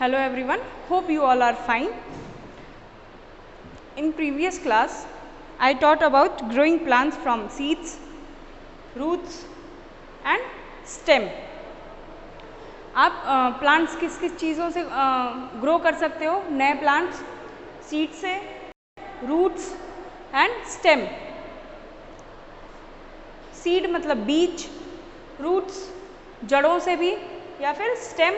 Hello everyone, hope you all are fine. In previous class, I taught about growing plants from seeds, roots and stem. आप plants किस किस चीज़ों से grow कर सकते हो? नए प्लांट्स सीड से, रूट्स एंड स्टेम. सीड मतलब बीज, रूट्स जड़ों से भी या फिर स्टेम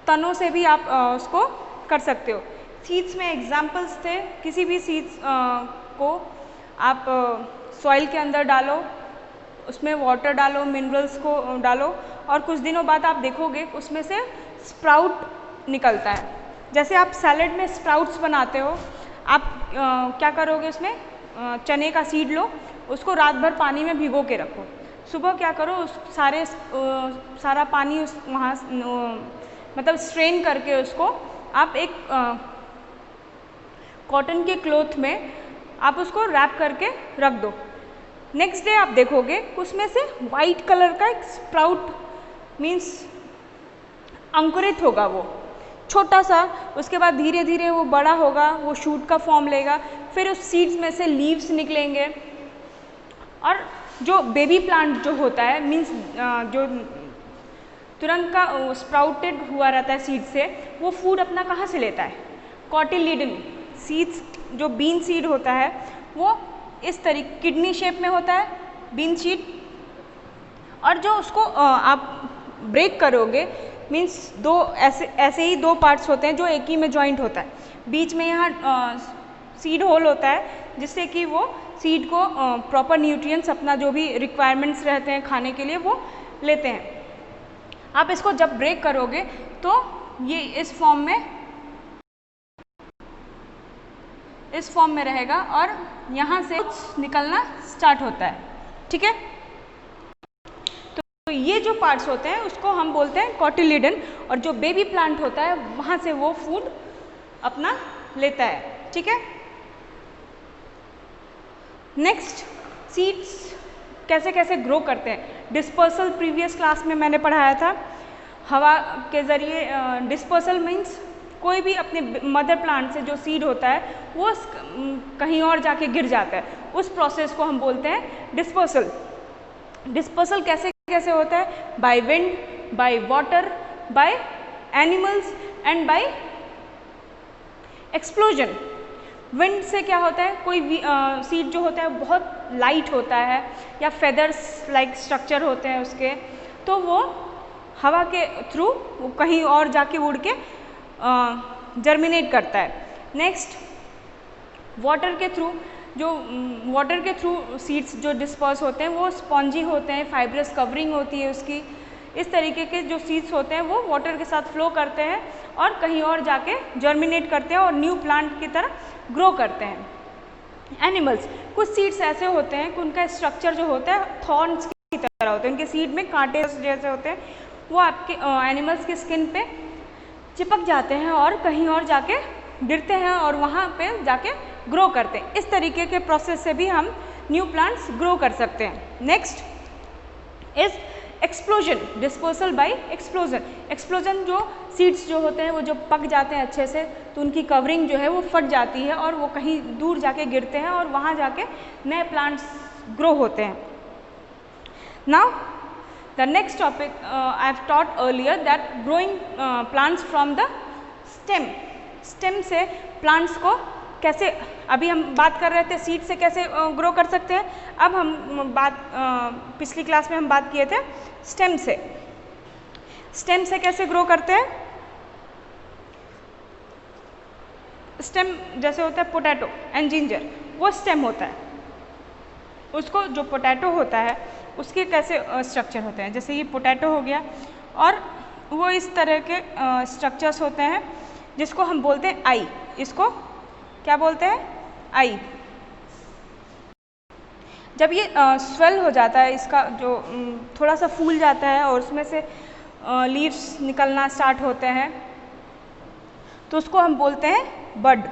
तनों से भी आप उसको कर सकते हो. सीड्स में एग्जाम्पल्स थे, किसी भी सीड्स को आप सॉइल के अंदर डालो, उसमें वाटर डालो, मिनरल्स को डालो और कुछ दिनों बाद आप देखोगे उसमें से स्प्राउट निकलता है. जैसे आप सैलेड में स्प्राउट्स बनाते हो, आप क्या करोगे, उसमें चने का सीड लो, उसको रात भर पानी में भिगो के रखो, सुबह क्या करो उस सारा पानी उस वहाँ मतलब स्ट्रेन करके उसको आप एक कॉटन के क्लॉथ में आप उसको रैप करके रख दो. नेक्स्ट डे आप देखोगे उसमें से वाइट कलर का एक स्प्राउट मीन्स अंकुरित होगा, वो छोटा सा. उसके बाद धीरे धीरे वो बड़ा होगा, वो शूट का फॉर्म लेगा, फिर उस सीड्स में से लीव्स निकलेंगे. और जो बेबी प्लांट जो होता है मीन्स जो तुरंत का स्प्राउटेड हुआ रहता है सीड से, वो फूड अपना कहाँ से लेता है? Cotyledon seeds. जो बीन सीड होता है वो इस तरीके किडनी शेप में होता है बीन सीड, और जो उसको आप ब्रेक करोगे मीन्स दो ऐसे ही दो पार्ट्स होते हैं जो एक ही में जॉइंट होता है. बीच में यहाँ सीड होल होता है जिससे कि वो सीड को प्रॉपर न्यूट्रिएंट्स अपना जो भी रिक्वायरमेंट्स रहते हैं खाने के लिए वो लेते हैं. आप इसको जब ब्रेक करोगे तो ये इस फॉर्म में रहेगा और यहाँ से निकलना स्टार्ट होता है. ठीक है, तो ये जो पार्ट्स होते हैं उसको हम बोलते हैं कॉटिलिडन, और जो बेबी प्लांट होता है वहाँ से वो फूड अपना लेता है. ठीक है. नेक्स्ट, सीड्स कैसे कैसे ग्रो करते हैं. डिस्पर्सल प्रीवियस क्लास में मैंने पढ़ाया था. हवा के ज़रिए डिस्पर्सल मीन्स कोई भी अपने मदर प्लांट से जो सीड होता है वो कहीं और जाके गिर जाता है, उस प्रोसेस को हम बोलते हैं डिस्पर्सल. डिस्पर्सल कैसे कैसे होता है? By wind, by water, by animals and by explosion. Wind से क्या होता है, कोई सीड जो होता है बहुत लाइट होता है या फेदर्स लाइक स्ट्रक्चर होते हैं उसके, तो वो हवा के थ्रू कहीं और जाके उड़ के जर्मिनेट करता है. नेक्स्ट, वाटर के थ्रू सीड्स जो डिस्पर्स होते हैं वो स्पॉन्जी होते हैं, फाइब्रस कवरिंग होती है उसकी. इस तरीके के जो सीड्स होते हैं वो वाटर के साथ फ्लो करते हैं और कहीं और जाके जर्मिनेट करते हैं और न्यू प्लांट की तरह ग्रो करते हैं. एनिमल्स, कुछ सीड्स ऐसे होते हैं कि उनका स्ट्रक्चर जो होता है थॉर्न्स की तरह होता है, उनके सीड में कांटे जैसे होते हैं, वो आपके एनिमल्स के स्किन पे चिपक जाते हैं और कहीं और जाके गिरते हैं और वहाँ पे जाके ग्रो करते हैं. इस तरीके के प्रोसेस से भी हम न्यू प्लांट्स ग्रो कर सकते हैं. Next is explosion, dispersal by explosion. Explosion जो सीड्स जो होते हैं वो जो पक जाते हैं अच्छे से तो उनकी कवरिंग जो है वो फट जाती है और वो कहीं दूर जाके गिरते हैं और वहाँ जाके नए प्लांट्स ग्रो होते हैं. Now the next topic I have taught earlier that growing plants from the stem. Stem से प्लांट्स को कैसे, अभी हम बात कर रहे थे सीड से कैसे ग्रो कर सकते हैं. अब हम पिछली क्लास में हम बात किए थे स्टेम से. स्टेम से कैसे ग्रो करते हैं? स्टेम जैसे होता है पोटैटो एंड जिंजर, वो स्टेम होता है. उसको जो पोटैटो होता है उसके कैसे स्ट्रक्चर होते हैं, जैसे ये पोटैटो हो गया और वो इस तरह के स्ट्रक्चर्स होते हैं जिसको हम बोलते हैं आई. इसको क्या बोलते हैं? आई. जब ये स्वेल हो जाता है, इसका जो थोड़ा सा फूल जाता है और उसमें से लीव्स निकलना स्टार्ट होते हैं तो उसको हम बोलते हैं बड.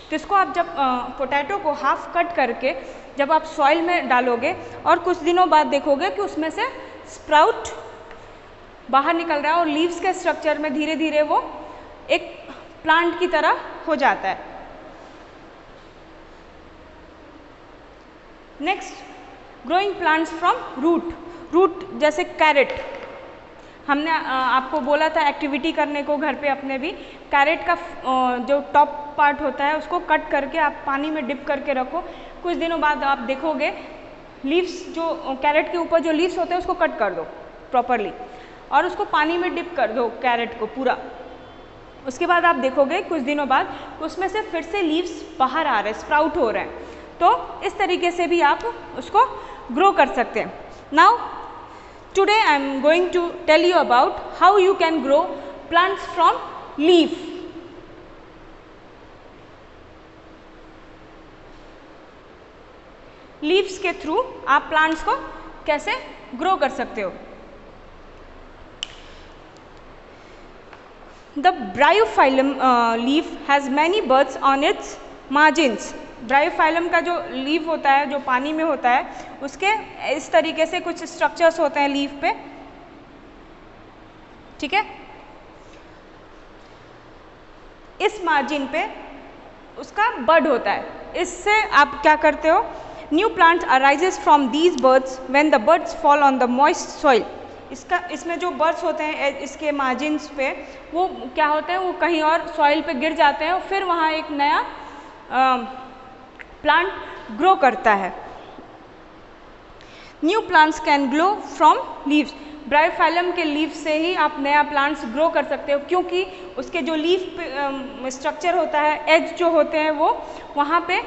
तो इसको आप जब पोटैटो को हाफ कट करके जब आप सॉइल में डालोगे और कुछ दिनों बाद देखोगे कि उसमें से स्प्राउट बाहर निकल रहा है और लीव्स के स्ट्रक्चर में धीरे धीरे वो एक प्लांट की तरह हो जाता है। Next, growing plants from root. Root जैसे कैरेट, हमने आपको बोला था एक्टिविटी करने को घर पे अपने भी। कैरेट का जो टॉप पार्ट होता है उसको कट करके आप पानी में डिप करके रखो, कुछ दिनों बाद आप देखोगे लीव्स, जो कैरेट के ऊपर जो लीव्स होते हैं उसको कट कर दो प्रॉपरली और उसको पानी में डिप कर दो कैरेट को पूरा। उसके बाद आप देखोगे कुछ दिनों बाद उसमें से फिर से लीव्स बाहर आ रहे हैं, स्प्राउट हो रहे हैं। तो इस तरीके से भी आप उसको ग्रो कर सकते हैं। Now today I am going to tell you about how you can grow plants from leaf. Leaves के थ्रू आप प्लांट्स को कैसे ग्रो कर सकते हो। The Bryophyllum leaf has many buds on its margins. Bryophyllum का जो लीफ होता है, जो पानी में होता है, उसके इस तरीके से कुछ स्ट्रक्चर्स होते हैं लीफ पे, ठीक है। इस मार्जिन पे उसका बड होता है। इससे आप क्या करते हो, new plants arises from these birds when the birds fall on the moist soil. इसमें जो बर्ड्स होते हैं इसके मार्जिन्स पे, वो क्या होते हैं, वो कहीं और सॉइल पे गिर जाते हैं और फिर वहाँ एक नया प्लांट ग्रो करता है। New plants can grow from leaves. Bryophyllum के लीफ से ही आप नया प्लांट्स ग्रो कर सकते हो, क्योंकि उसके जो लीफ स्ट्रक्चर होता है, एज जो होते हैं, वो वहाँ पे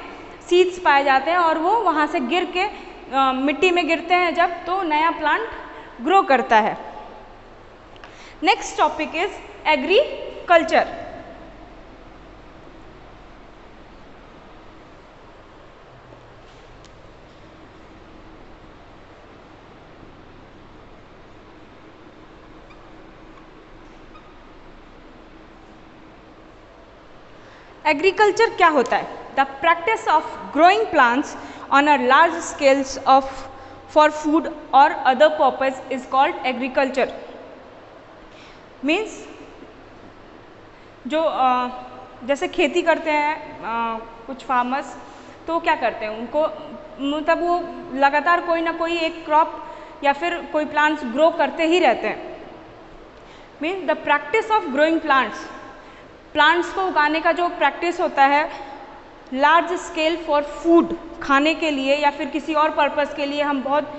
सीड्स पाए जाते हैं और वो वहाँ से गिर के मिट्टी में गिरते हैं जब, तो नया प्लांट ग्रो करता है। Next topic is agriculture. Agriculture क्या होता है? The practice of growing plants on a large scales of for food और other purpose is called agriculture. Means जो जैसे खेती करते हैं कुछ फार्मर्स, तो क्या करते हैं, उनको मतलब वो लगातार कोई ना कोई एक क्रॉप या फिर कोई प्लांट्स ग्रो करते ही रहते हैं। Means the practice of growing plants, plants को उगाने का जो प्रैक्टिस होता है लार्ज स्केल फॉर फूड, खाने के लिए या फिर किसी और पर्पस के लिए हम बहुत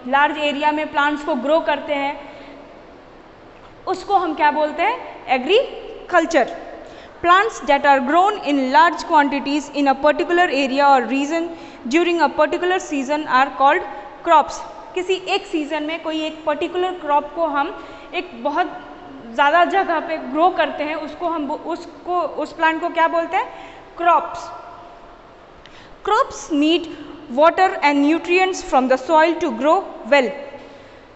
लार्ज एरिया में प्लांट्स को ग्रो करते हैं, उसको हम क्या बोलते हैं? Agriculture. Plants that are grown in large quantities in a particular area और region during a particular season are called crops. किसी एक सीजन में कोई एक पर्टिकुलर क्रॉप को हम एक बहुत ज़्यादा जगह पे ग्रो करते हैं, उसको हम उस प्लांट को क्या बोलते हैं? Crops. Crops need water and nutrients from the soil to grow well.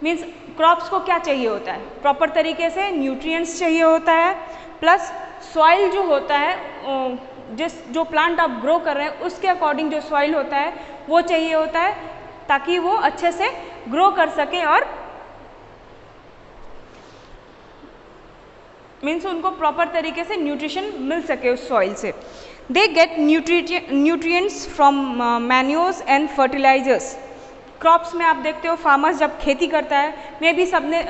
Means crops को क्या चाहिए होता है? प्रॉपर तरीके से न्यूट्रिएंट्स चाहिए होता है, प्लस सॉइल जो होता है, जो प्लांट आप ग्रो कर रहे हैं उसके अकॉर्डिंग जो सॉइल होता है वो चाहिए होता है, ताकि वो अच्छे से ग्रो कर सके और मीन्स उनको प्रॉपर तरीके से न्यूट्रिशन मिल सके उस सॉइल से। They get nutrients from manures and fertilisers. Crops में आप देखते हो फार्मर्स जब खेती करता है, मे बी सबने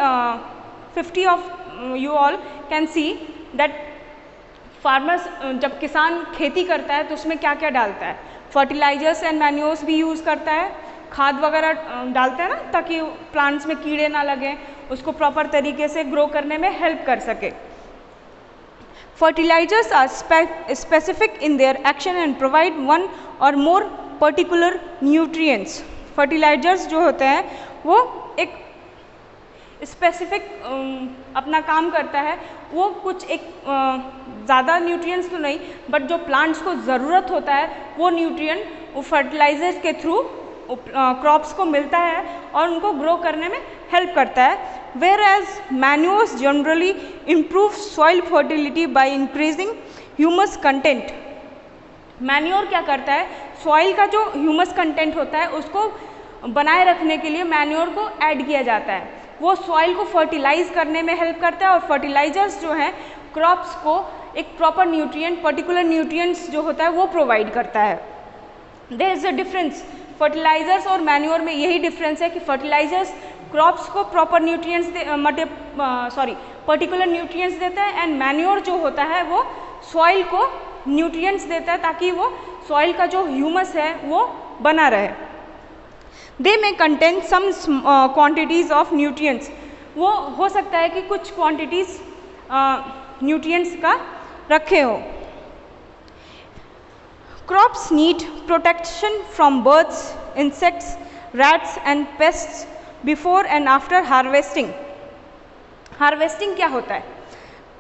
50 of you all can see that farmers जब किसान खेती करता है तो उसमें क्या क्या डालता है? फर्टिलाइजर्स एंड मैन्योर्स भी यूज़ करता है, खाद वगैरह डालते हैं ना, ताकि प्लांट्स में कीड़े ना लगें, उसको प्रॉपर तरीके से ग्रो करने में हेल्प कर सके। Fertilizers are specific in their action and provide one or more particular nutrients. Fertilizers जो होते हैं वो एक स्पेसिफिक अपना काम करता है, वो कुछ एक ज़्यादा न्यूट्रिएंट्स तो नहीं, बट जो प्लांट्स को ज़रूरत होता है वो न्यूट्रिएंट वो फर्टिलाइजर्स के थ्रू क्रॉप्स को मिलता है और उनको ग्रो करने में हेल्प करता है। Whereas manures generally improve soil fertility by increasing humus content. Manure क्या करता है? सॉइल का जो ह्यूमस कंटेंट होता है उसको बनाए रखने के लिए मैन्योर को ऐड किया जाता है, वो सॉइल को फर्टिलाइज करने में हेल्प करता है और फर्टिलाइजर्स जो हैं क्रॉप्स को एक प्रॉपर न्यूट्रिएंट, पर्टिकुलर न्यूट्रिएंट्स जो होता है वो प्रोवाइड करता है। There is a difference, fertilisers और मैन्योर में यही डिफरेंस है कि फर्टिलाइजर्स क्रॉप्स को प्रॉपर न्यूट्रिएंट्स पर्टिकुलर न्यूट्रिएंट्स देता है एंड मैन्योर जो होता है वो सॉइल को न्यूट्रिएंट्स देता है ताकि वो सॉइल का जो ह्यूमस है वो बना रहे। दे में contain some quantities of nutrients, वो हो सकता है कि कुछ क्वांटिटीज़ न्यूट्रिएंट्स का रखे हो। Crops need protection from birds, insects, rats and pests before and after harvesting. Harvesting क्या होता है?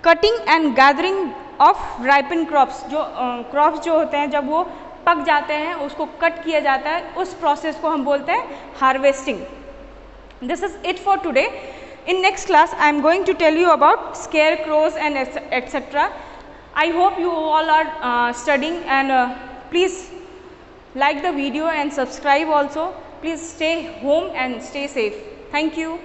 Cutting and gathering of ripen crops, जो क्रॉप्स जो होते हैं जब वो पक जाते हैं उसको कट किया जाता है, उस प्रोसेस को हम बोलते हैं harvesting. This is it for today. In next class, I am going to tell you about scarecrows and etc. I hope you all are studying and please like the video and subscribe also. Please stay home and stay safe. Thank you.